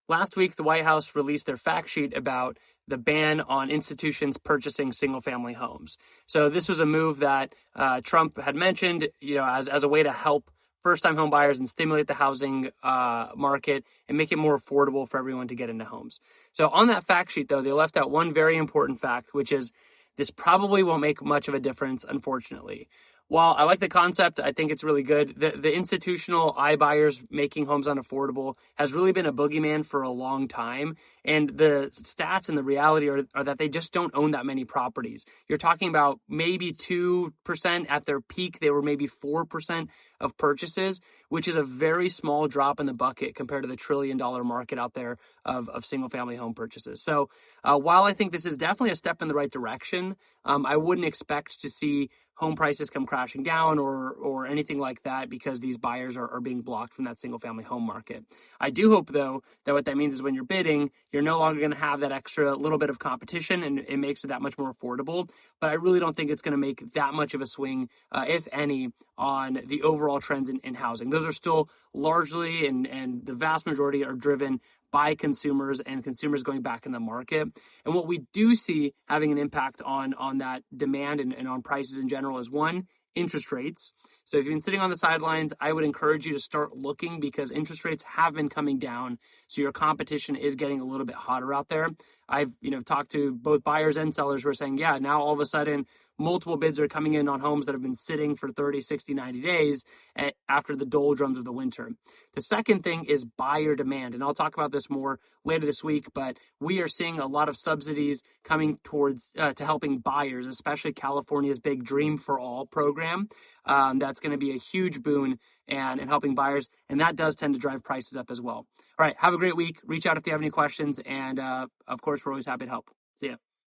Last week, the White House released their fact sheet about the ban on institutions purchasing single-family homes. So this was a move that Trump had mentioned, as a way to help first-time home buyers and stimulate the housing market and make it more affordable for everyone to get into homes. So on that fact sheet, though, they left out one very important fact, which is this probably won't make much of a difference, unfortunately. While I like the concept, I think it's really good. The institutional iBuyers making homes unaffordable has really been a boogeyman for a long time. And the stats and the reality are that they just don't own that many properties. You're talking about maybe 2%. At their peak, they were maybe 4% of purchases, which is a very small drop in the bucket compared to the $1 trillion market out there of single-family home purchases. So while I think this is definitely a step in the right direction, I wouldn't expect to see home prices come crashing down or anything like that because these buyers are being blocked from that single family home market. I do hope, though, that what that means is when you're bidding, you're no longer going to have that extra little bit of competition, and it makes it that much more affordable. But I really don't think it's going to make that much of a swing, if any, on the overall trends in housing. Those are still largely and the vast majority are driven by consumers and consumers going back in the market. And what we do see having an impact on that demand and on prices in general is, one, interest rates. So if you've been sitting on the sidelines, I would encourage you to start looking because interest rates have been coming down. So your competition is getting a little bit hotter out there. I've talked to both buyers and sellers who are saying, yeah, now all of a sudden multiple bids are coming in on homes that have been sitting for 30, 60, 90 days after the doldrums of the winter. The second thing is buyer demand. And I'll talk about this more later this week, but we are seeing a lot of subsidies coming towards to helping buyers, especially California's big Dream for All program. That's going to be a huge boon and helping buyers. And that does tend to drive prices up as well. All right. Have a great week. Reach out if you have any questions. And of course, we're always happy to help. See ya.